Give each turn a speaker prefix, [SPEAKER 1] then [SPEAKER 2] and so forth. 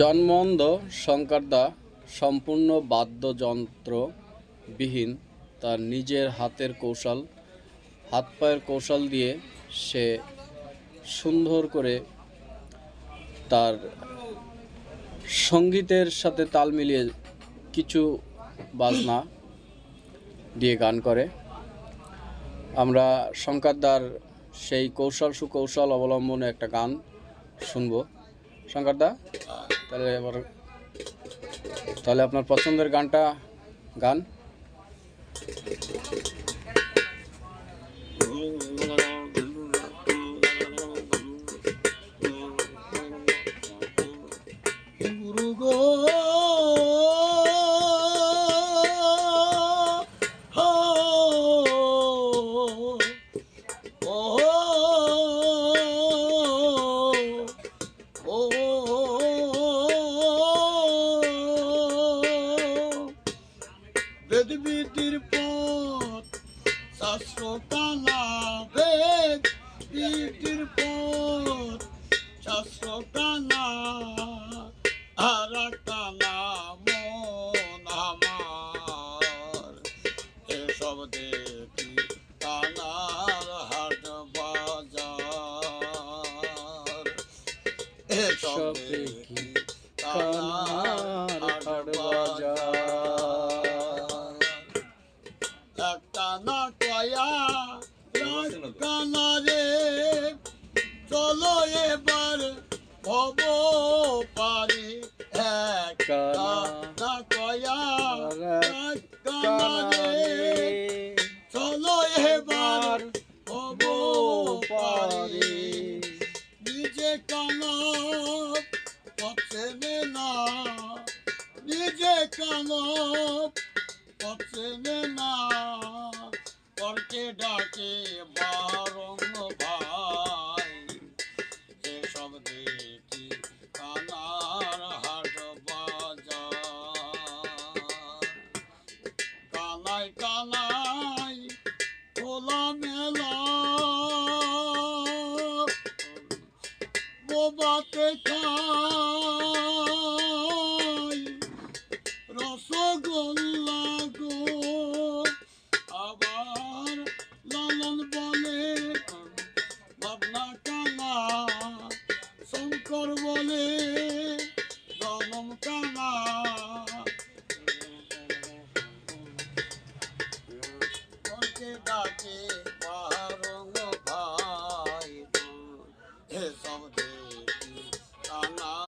[SPEAKER 1] জন্মন্ধ শঙ্করদা সম্পূর্ণ বাদ্যযন্ত্রবিহীন তার নিজের হাতের কৌশল, হাত পায়ের কৌশল দিয়ে সে সুন্দর করে তার সঙ্গীতের সাথে তাল মিলিয়ে কিছু বাজনা দিয়ে গান করে। আমরা শঙ্করদার সেই কৌশল সুকৌশল অবলম্বনে একটা গান শুনবো। শঙ্করদা, তাহলে আপনার পছন্দের গানটা গান।
[SPEAKER 2] বেদবিধির পথ শাস্ত্রকানা, বেদবিধির পথ শাস্ত্রকানা, আর কানা মন আমার এসব দেখি কানার হাট বাজার, এসব দেখি কানার হাট বাজার। কানা কয়া কানা রে, চলো এবার ভব পারে। কানা কয়া কানা রে, চলো এবার ভব পারে। নিজে কানা পচেনে না, নিজে কানা পচেনে না, পরকে ডাকে বারং ভাই। এসব দেখি কানার হাট বাজার। কানাই কানাই খোলা মেলা, বোবাতে খা